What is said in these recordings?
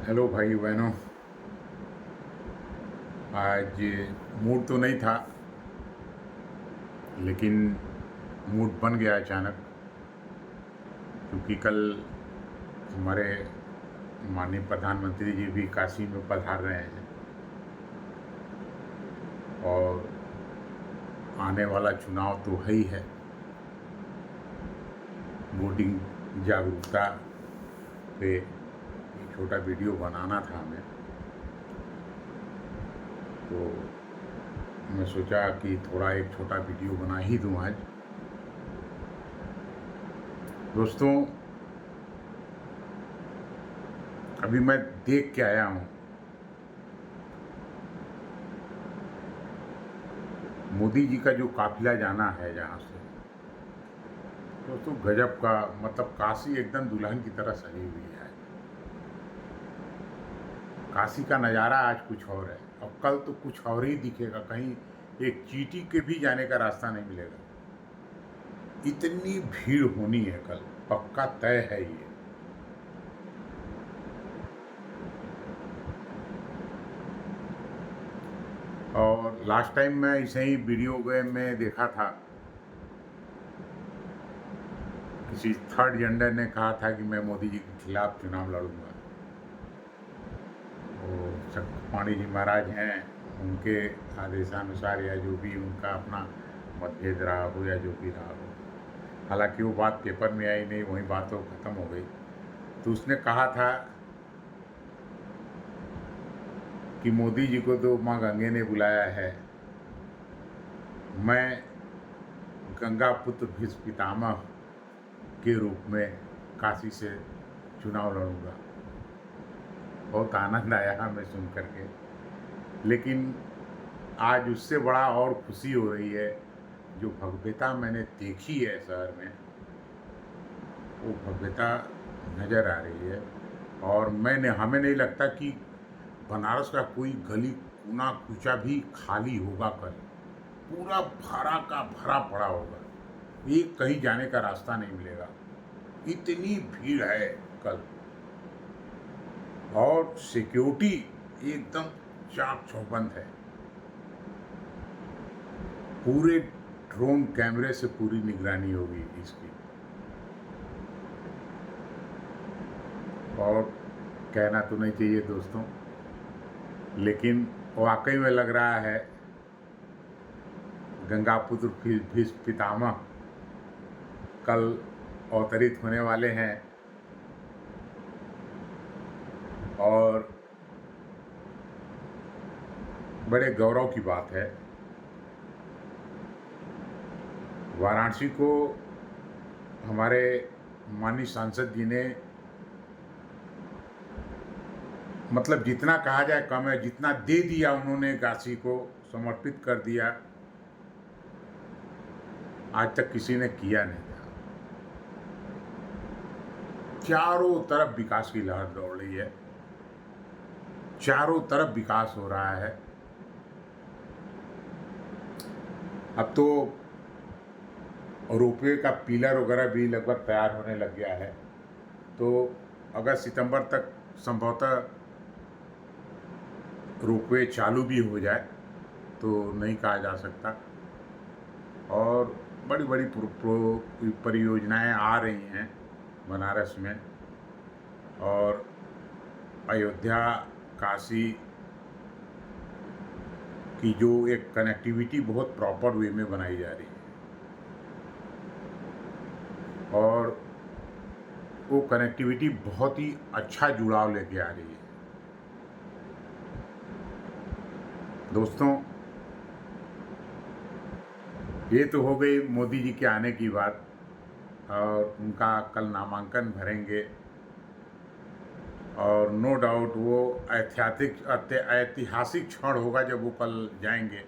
Hello भाई बहनों। आज मूड तो नहीं था, लेकिन मूड बन गया अचानक, क्योंकि कल हमारे माननीय प्रधानमंत्री जी भी काशी में पधार रहे हैं और आने वाला चुनाव तो है ही है। वोटिंग जागरूकता पे एक छोटा वीडियो बनाना था हमें, तो मैं सोचा कि थोड़ा एक छोटा वीडियो बना ही दूं आज। दोस्तों, अभी मैं देख के आया हूँ, मोदी जी का जो काफिला जाना है जहाँ से, दोस्तों गजब का, मतलब काशी एकदम दुल्हन की तरह सजी हुई है। काशी का नज़ारा आज कुछ और है और कल तो कुछ और ही दिखेगा। कहीं एक चींटी के भी जाने का रास्ता नहीं मिलेगा, इतनी भीड़ होनी है कल, पक्का तय है ये। और लास्ट टाइम मैं इसे ही वीडियो गेम में देखा था, किसी थर्ड जेंडर ने कहा था कि मैं मोदी जी के खिलाफ चुनाव लड़ूंगा। वो पाणी जी महाराज हैं, उनके आदेशानुसार या जो भी उनका अपना मतभेद रहा हो या जो भी रहा हो, हालांकि वो बात पेपर में आई नहीं, वही बात तो ख़त्म हो गई। तो उसने कहा था कि मोदी जी को तो माँ गंगे ने बुलाया है, मैं गंगा पुत्र भीष्म पितामह के रूप में काशी से चुनाव लड़ूंगा। बहुत आनंद आया हमें सुन करके, लेकिन आज उससे बड़ा और खुशी हो रही है। जो भव्यता मैंने देखी है शहर में, वो भव्यता नज़र आ रही है। और हमें नहीं लगता कि बनारस का कोई गली कोना कूचा भी खाली होगा कल, पूरा भरा का भरा पड़ा होगा, एक कहीं जाने का रास्ता नहीं मिलेगा, इतनी भीड़ है कल। और सिक्योरिटी एकदम चाक चौबंद है, पूरे ड्रोन कैमरे से पूरी निगरानी होगी इसकी। और कहना तो नहीं चाहिए दोस्तों, लेकिन वाकई में लग रहा है गंगा पुत्र भीष्म पितामह कल अवतरित होने वाले हैं। और बड़े गौरव की बात है, वाराणसी को हमारे माननीय सांसद जी ने, मतलब जितना कहा जाए कम है, जितना दे दिया उन्होंने, काशी को समर्पित कर दिया, आज तक किसी ने किया नहीं था। चारों तरफ विकास की लहर दौड़ रही है, चारों तरफ विकास हो रहा है। अब तो रोपवे का पिलर वगैरह भी लगभग तैयार होने लग गया है, तो अगस्त सितंबर तक संभवतः रोपवे चालू भी हो जाए तो नहीं कहा जा सकता। और बड़ी बड़ी परियोजनाएं आ रही हैं बनारस में, और अयोध्या काशी की जो एक कनेक्टिविटी बहुत प्रॉपर वे में बनाई जा रही है, और वो कनेक्टिविटी बहुत ही अच्छा जुड़ाव लेके आ रही है। दोस्तों, ये तो हो गई मोदी जी के आने की बात, और उनका कल नामांकन भरेंगे, और नो डाउट वो ऐतिहासिक क्षण होगा जब वो कल जाएंगे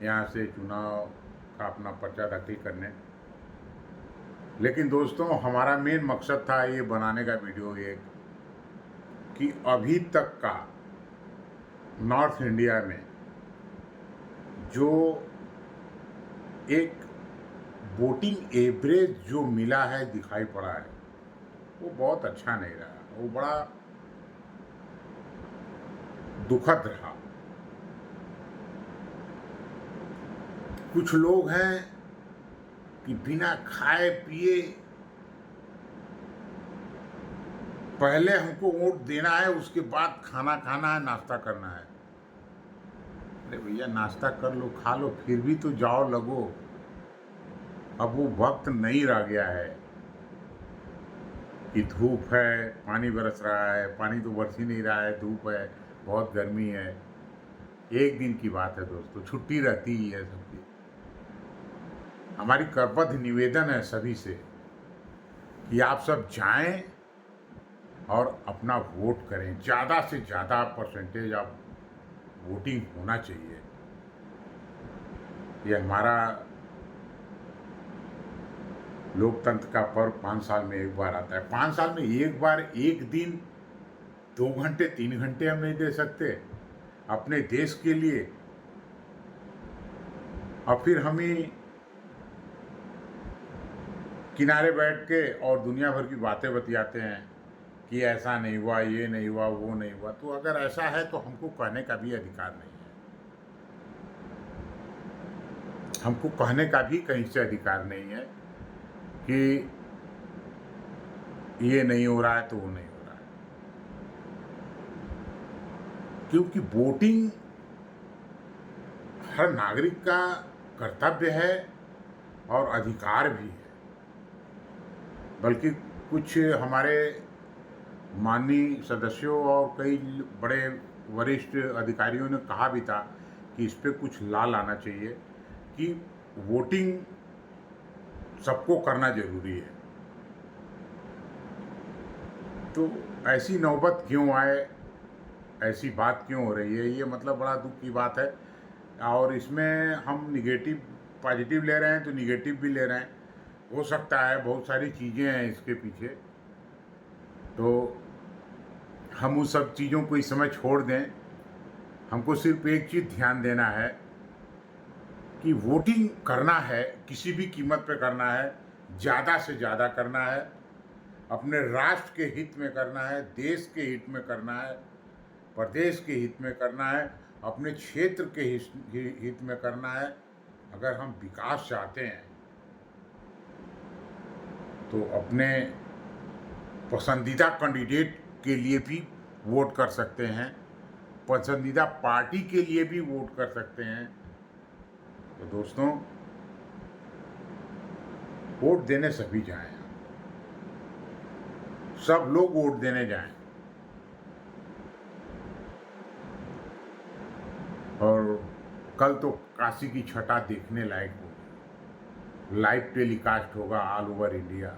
यहाँ से चुनाव का अपना पर्चा दाखिल करने। लेकिन दोस्तों, हमारा मेन मकसद था ये बनाने का वीडियो ये, कि अभी तक का नॉर्थ इंडिया में जो एक वोटिंग एवरेज जो मिला है, दिखाई पड़ा है, वो बहुत अच्छा नहीं रहा। वो बड़ा दुखद रहा। कुछ लोग हैं कि बिना खाए पिए पहले हमको वोट देना है, उसके बाद खाना खाना है, नाश्ता करना है। अरे भैया, नाश्ता कर लो, खा लो, फिर भी तो जाओ लगो। अब वो वक्त नहीं रह गया है कि धूप है, पानी बरस रहा है, पानी तो बरस ही नहीं रहा है, धूप है, बहुत गर्मी है। एक दिन की बात है दोस्तों, छुट्टी रहती ही है सबकी। हमारी करबद्ध निवेदन है सभी से कि आप सब जाएं और अपना वोट करें। ज़्यादा से ज़्यादा परसेंटेज आप वोटिंग होना चाहिए। ये हमारा लोकतंत्र का पर्व 5 साल में एक बार आता है। 5 साल में एक बार, एक दिन, 2 घंटे 3 घंटे हम नहीं दे सकते अपने देश के लिए? और फिर हम ही किनारे बैठ के और दुनिया भर की बातें बतियाते हैं कि ऐसा नहीं हुआ, ये नहीं हुआ, वो नहीं हुआ। तो अगर ऐसा है तो हमको कहने का भी अधिकार नहीं है। हमको कहने का भी कहीं से अधिकार नहीं है कि ये नहीं हो रहा है तो वो नहीं हो रहा है। क्योंकि वोटिंग हर नागरिक का कर्तव्य है और अधिकार भी है। बल्कि कुछ हमारे माननीय सदस्यों और कई बड़े वरिष्ठ अधिकारियों ने कहा भी था कि इस पे कुछ ला लाना चाहिए कि वोटिंग सबको करना जरूरी है। तो ऐसी नौबत क्यों आए, ऐसी बात क्यों हो रही है, ये मतलब बड़ा दुख की बात है। और इसमें हम निगेटिव पॉजिटिव ले रहे हैं तो निगेटिव भी ले रहे हैं। हो सकता है बहुत सारी चीज़ें हैं इसके पीछे, तो हम उस सब चीज़ों को इस समय छोड़ दें। हमको सिर्फ एक चीज़ ध्यान देना है कि वोटिंग करना है, किसी भी कीमत पे करना है, ज़्यादा से ज़्यादा करना है, अपने राष्ट्र के हित में करना है, देश के हित में करना है, प्रदेश के हित में करना है, अपने क्षेत्र के हित में करना है। अगर हम विकास चाहते हैं तो अपने पसंदीदा कैंडिडेट के लिए भी वोट कर सकते हैं, पसंदीदा पार्टी के लिए भी वोट कर सकते हैं। तो दोस्तों, वोट देने सभी जाएं, सब लोग वोट देने जाएं। और कल तो काशी की छटा देखने लायक होगी। लाइव टेलीकास्ट होगा all over India,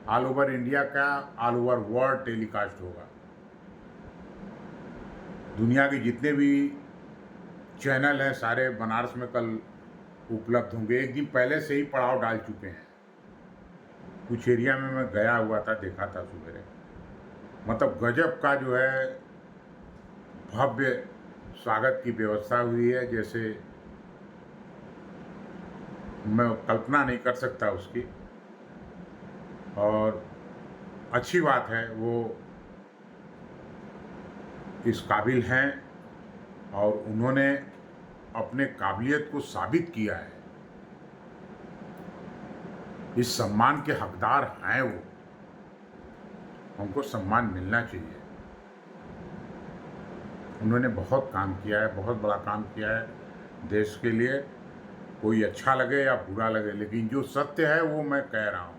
all over India का ऑल ओवर वर्ल्ड टेलीकास्ट होगा। दुनिया के जितने भी चैनल हैं सारे बनारस में कल उपलब्ध होंगे। एक दिन पहले से ही पड़ाव डाल चुके हैं। कुछ एरिया में मैं गया हुआ था, देखा था सवेरे, मतलब गजब का जो है भव्य स्वागत की व्यवस्था हुई है, जैसे मैं कल्पना नहीं कर सकता उसकी। और अच्छी बात है, वो इस काबिल हैं और उन्होंने अपने काबिलियत को साबित किया है। इस सम्मान के हकदार हैं वो, हमको सम्मान मिलना चाहिए। उन्होंने बहुत काम किया है, बहुत बड़ा काम किया है देश के लिए। कोई अच्छा लगे या बुरा लगे, लेकिन जो सत्य है वो मैं कह रहा हूँ,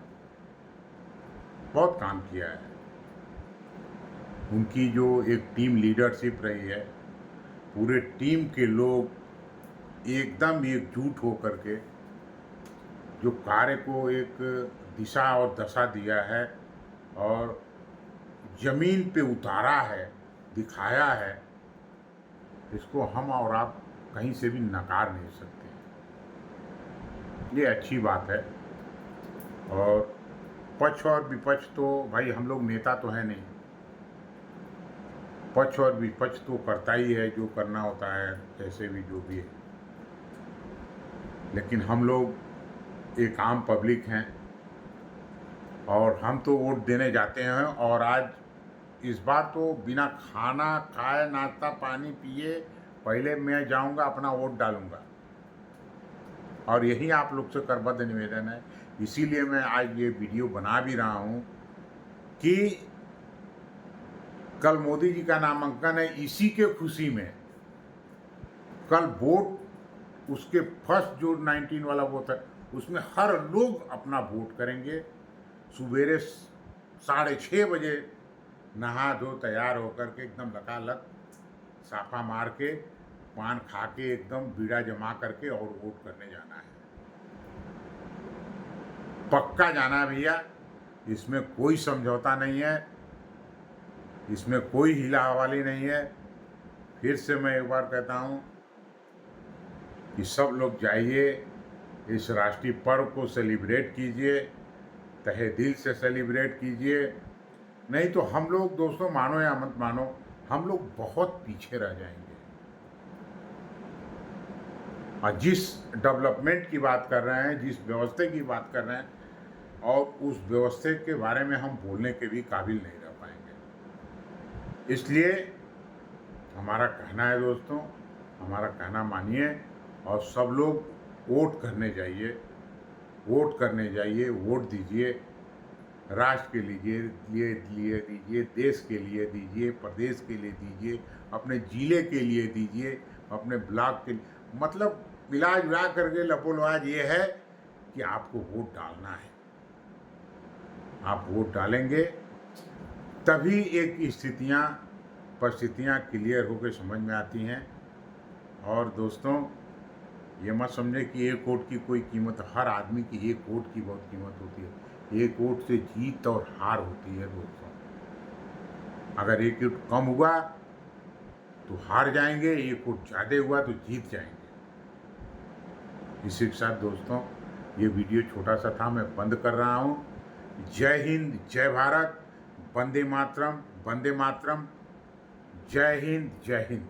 बहुत काम किया है। उनकी जो एक टीम लीडरशिप रही है, पूरे टीम के लोग एकदम एकजुट होकर के जो कार्य को एक दिशा और दशा दिया है और जमीन पे उतारा है, दिखाया है, इसको हम और आप कहीं से भी नकार नहीं सकते। ये अच्छी बात है। और पक्ष और विपक्ष तो भाई हम लोग नेता तो है नहीं, पक्ष और विपक्ष तो करता ही है जो करना होता है, कैसे भी जो भी है। लेकिन हम लोग एक आम पब्लिक हैं और हम तो वोट देने जाते हैं। और आज इस बार तो बिना खाना खाए, नाश्ता पानी पिए पहले मैं जाऊंगा, अपना वोट डालूंगा। और यही आप लोग से करबद्ध निवेदन है, इसीलिए मैं आज ये वीडियो बना भी रहा हूँ कि कल मोदी जी का नामांकन है, इसी के खुशी में कल वोट, उसके फर्स्ट जो 19 वाला वोट है उसमें हर लोग अपना वोट करेंगे। सुबेरे 6:30 बजे नहा धो तैयार होकर के एकदम लकालक साफा मार के, पान खा के, एकदम बीड़ा जमा करके और वोट करने जाना है। पक्का जाना है भैया, इसमें कोई समझौता नहीं है, इसमें कोई हिला हवाली नहीं है। फिर से मैं एक बार कहता हूँ कि सब लोग जाइए, इस राष्ट्रीय पर्व को सेलिब्रेट कीजिए, तहे दिल से सेलिब्रेट कीजिए। नहीं तो हम लोग दोस्तों, मानो या मत मानो, हम लोग बहुत पीछे रह जाएंगे। और जिस डेवलपमेंट की बात कर रहे हैं, जिस व्यवस्था की बात कर रहे हैं, और उस व्यवस्था के बारे में हम बोलने के भी काबिल नहीं रह पाएंगे। इसलिए हमारा कहना है दोस्तों, हमारा कहना मानिए और सब लोग वोट करने जाइए, वोट करने जाइए, वोट दीजिए। राष्ट्र के लिए दीजिए, देश के लिए दीजिए, प्रदेश के लिए दीजिए, अपने ज़िले के लिए दीजिए, अपने ब्लॉक के लिए, मतलब मिला जुला करके लपोलवाज ये है कि आपको वोट डालना है। आप वोट डालेंगे तभी एक परिस्थितियाँ क्लियर होकर समझ में आती हैं। और दोस्तों, ये मत समझे कि एक वोट की कोई कीमत, हर आदमी की एक वोट की बहुत कीमत होती है। एक वोट से जीत और हार होती है दोस्तों। अगर एक वोट कम हुआ तो हार जाएंगे, एक वोट ज़्यादा हुआ तो जीत जाएंगे। इसी के साथ दोस्तों, ये वीडियो छोटा सा था, मैं बंद कर रहा हूँ। जय हिंद, जय भारत, वंदे मातरम, वंदे मातरम, जय हिंद, जय हिंद।